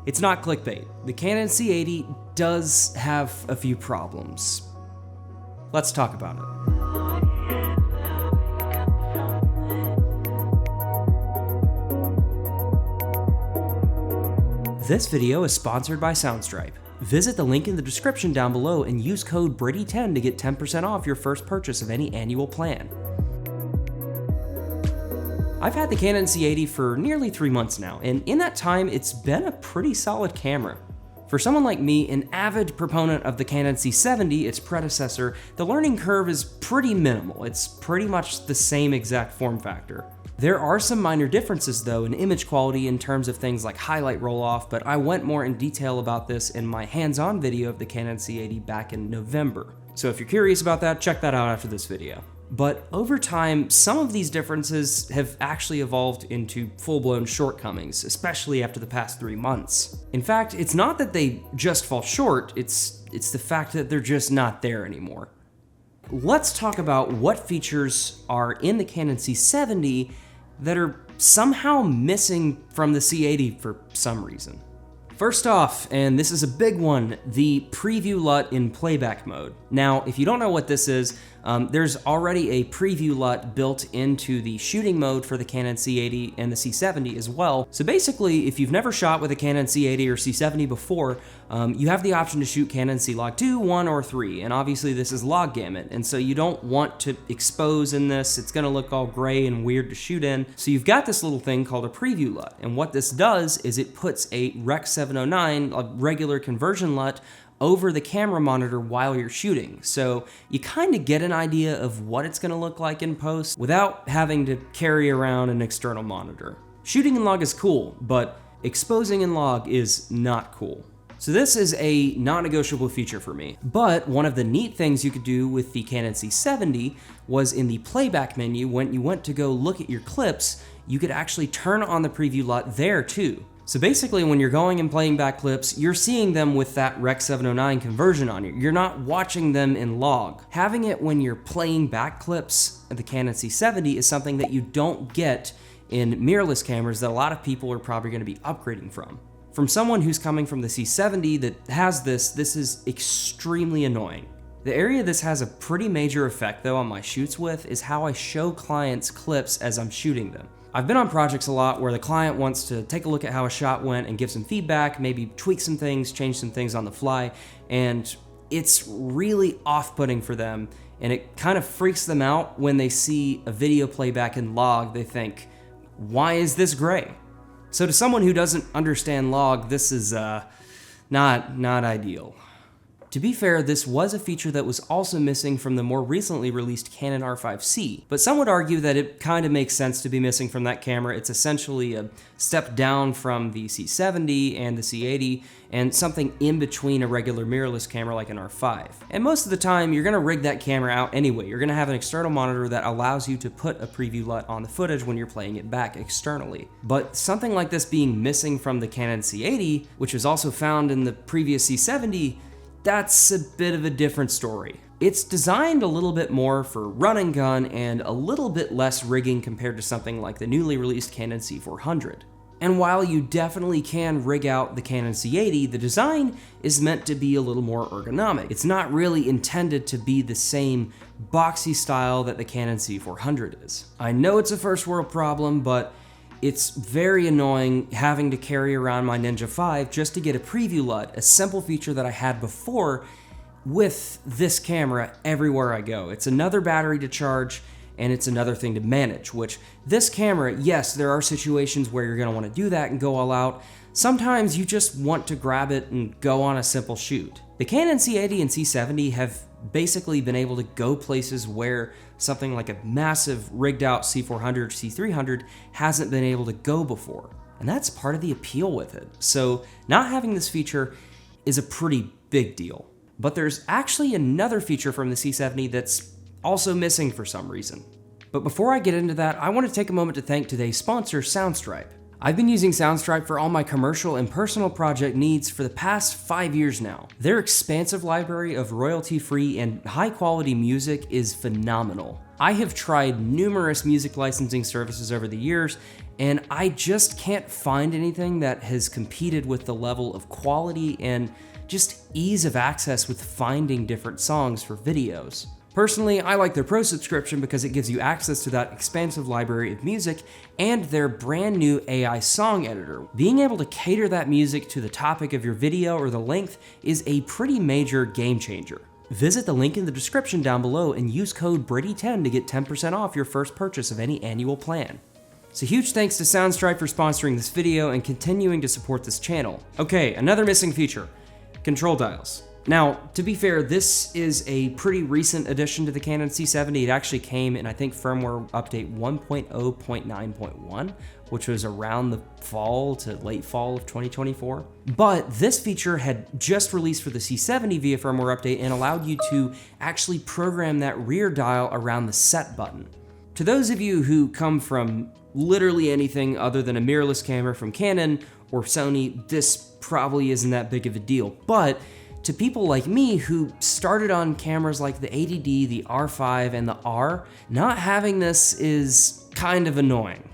It's not clickbait. The Canon C80 does have a few problems. Let's talk about it. This video is sponsored by SOUNDSTRIPE. Visit the link in the description down below and use code BRITTY10 to get 10% off your first purchase of any annual plan. I've had the Canon C80 for nearly 3 months now, and in that time, it's been a pretty solid camera. For someone like me, an avid proponent of the Canon C70, its predecessor, the learning curve is pretty minimal. It's pretty much the same exact form factor. There are some minor differences though in image quality in terms of things like highlight roll-off, but I went more in detail about this in my hands-on video of the Canon C80 back in November. So if you're curious about that, check that out after this video. But over time, some of these differences have actually evolved into full-blown shortcomings, especially after the past 3 months. In fact, it's not that they just fall short, it's the fact that they're just not there anymore. Let's talk about what features are in the Canon C70 that are somehow missing from the C80 for some reason. First off, and this is a big one, the preview LUT in playback mode. Now, if you don't know what this is, there's already a preview LUT built into the shooting mode for the Canon C80 and the C70 as well. So basically, if you've never shot with a Canon C80 or C70 before, you have the option to shoot Canon C-Log 2, 1, or 3, and obviously this is log gamut, and so you don't want to expose in this. It's gonna look all gray and weird to shoot in. So you've got this little thing called a preview LUT, and what this does is it puts a Rec. 709, a regular conversion LUT, over the camera monitor while you're shooting. So you kind of get an idea of what it's gonna look like in post without having to carry around an external monitor. Shooting in log is cool, but exposing in log is not cool. So this is a non-negotiable feature for me. But one of the neat things you could do with the Canon C70 was in the playback menu, when you went to go look at your clips, you could actually turn on the preview LUT there too. So basically when you're going and playing back clips, you're seeing them with that Rec. 709 conversion on you. You're not watching them in log. Having it when you're playing back clips of the Canon C70 is something that you don't get in mirrorless cameras that a lot of people are probably gonna be upgrading from. From someone who's coming from the C70 that has this is extremely annoying. The area this has a pretty major effect though on my shoots with is how I show clients clips as I'm shooting them. I've been on projects a lot where the client wants to take a look at how a shot went and give some feedback, maybe tweak some things, change some things on the fly, and it's really off-putting for them, and it kind of freaks them out when they see a video playback in log. They think, why is this gray? So to someone who doesn't understand log, this is not ideal. To be fair, this was a feature that was also missing from the more recently released Canon R5C, but some would argue that it kind of makes sense to be missing from that camera. It's essentially a step down from the C70 and the C80, and something in between a regular mirrorless camera like an R5. And most of the time, you're gonna rig that camera out anyway. You're gonna have an external monitor that allows you to put a preview LUT on the footage when you're playing it back externally. But something like this being missing from the Canon C80, which was also found in the previous C70, that's a bit of a different story. It's designed a little bit more for run and gun and a little bit less rigging compared to something like the newly released Canon C400. And while you definitely can rig out the Canon C80, the design is meant to be a little more ergonomic. It's not really intended to be the same boxy style that the Canon C400 is. I know it's a first world problem, but it's very annoying having to carry around my Ninja 5 just to get a preview LUT, a simple feature that I had before with this camera everywhere I go. It's another battery to charge, and it's another thing to manage, which this camera, yes, there are situations where you're gonna wanna do that and go all out. Sometimes you just want to grab it and go on a simple shoot. The Canon C80 and C70 have basically been able to go places where something like a massive rigged out C400 or C300 hasn't been able to go before. And that's part of the appeal with it. So not having this feature is a pretty big deal. But there's actually another feature from the C70 that's also missing for some reason. But before I get into that, I want to take a moment to thank today's sponsor, SOUNDSTRIPE. I've been using SOUNDSTRIPE for all my commercial and personal project needs for the past 5 years now. Their expansive library of royalty-free and high-quality music is phenomenal. I have tried numerous music licensing services over the years, and I just can't find anything that has competed with the level of quality and just ease of access with finding different songs for videos. Personally, I like their Pro subscription because it gives you access to that expansive library of music and their brand new AI song editor. Being able to cater that music to the topic of your video or the length is a pretty major game changer. Visit the link in the description down below and use code Brady10 to get 10% off your first purchase of any annual plan. So huge thanks to SOUNDSTRIPE for sponsoring this video and continuing to support this channel. Okay, another missing feature, control dials. Now, to be fair, this is a pretty recent addition to the Canon C70. It actually came in, I think, firmware update 1.0.9.1, which was around the fall to late fall of 2024. But this feature had just released for the C70 via firmware update and allowed you to actually program that rear dial around the set button. To those of you who come from literally anything other than a mirrorless camera from Canon or Sony, this probably isn't that big of a deal. But to people like me who started on cameras like the 80D, the R5, and the R, not having this is kind of annoying.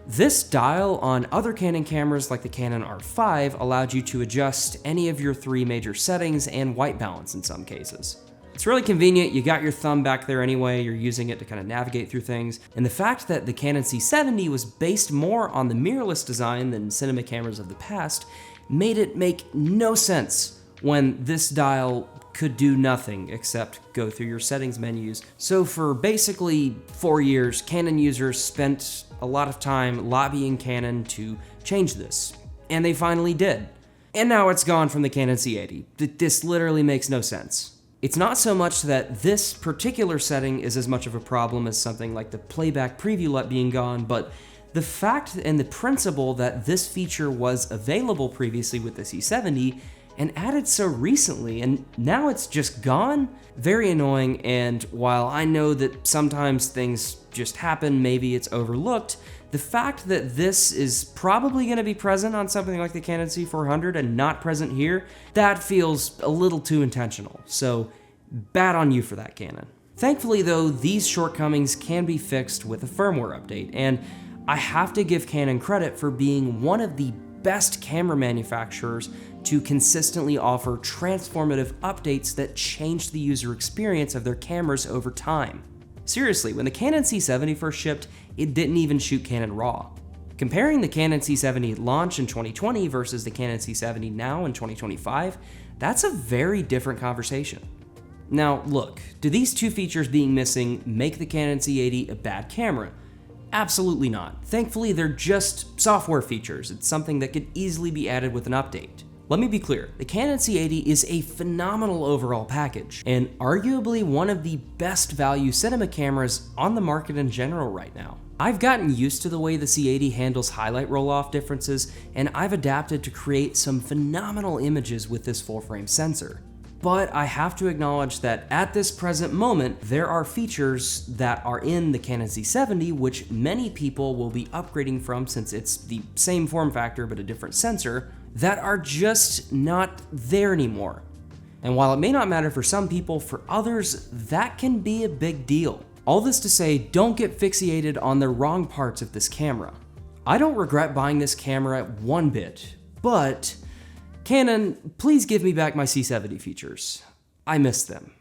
This dial on other Canon cameras like the Canon R5 allowed you to adjust any of your 3 major settings and white balance in some cases. It's really convenient, you got your thumb back there anyway, you're using it to kind of navigate through things, and the fact that the Canon C70 was based more on the mirrorless design than cinema cameras of the past made it make no sense when this dial could do nothing except go through your settings menus. So for basically 4 years, Canon users spent a lot of time lobbying Canon to change this, and they finally did. And now it's gone from the Canon C80. This literally makes no sense. It's not so much that this particular setting is as much of a problem as something like the playback preview LUT being gone, but the fact and the principle that this feature was available previously with the C70 and added so recently, and now it's just gone? Very annoying, and while I know that sometimes things just happen, maybe it's overlooked, the fact that this is probably going to be present on something like the Canon C400 and not present here, that feels a little too intentional, so bad on you for that, Canon. Thankfully though, these shortcomings can be fixed with a firmware update, and I have to give Canon credit for being one of the best camera manufacturers to consistently offer transformative updates that change the user experience of their cameras over time. Seriously, when the Canon C70 first shipped, it didn't even shoot Canon RAW. Comparing the Canon C70 launch in 2020 versus the Canon C70 now in 2025, that's a very different conversation. Now look, do these two features being missing make the Canon C80 a bad camera? Absolutely not. Thankfully, they're just software features. It's something that could easily be added with an update. Let me be clear, the Canon C80 is a phenomenal overall package, and arguably one of the best value cinema cameras on the market in general right now. I've gotten used to the way the C80 handles highlight roll-off differences, and I've adapted to create some phenomenal images with this full-frame sensor. But I have to acknowledge that at this present moment, there are features that are in the Canon C70 which many people will be upgrading from since it's the same form factor but a different sensor, that are just not there anymore. And while it may not matter for some people, for others, that can be a big deal. All this to say, don't get fixated on the wrong parts of this camera. I don't regret buying this camera one bit, but Canon, please give me back my C70 features. I miss them.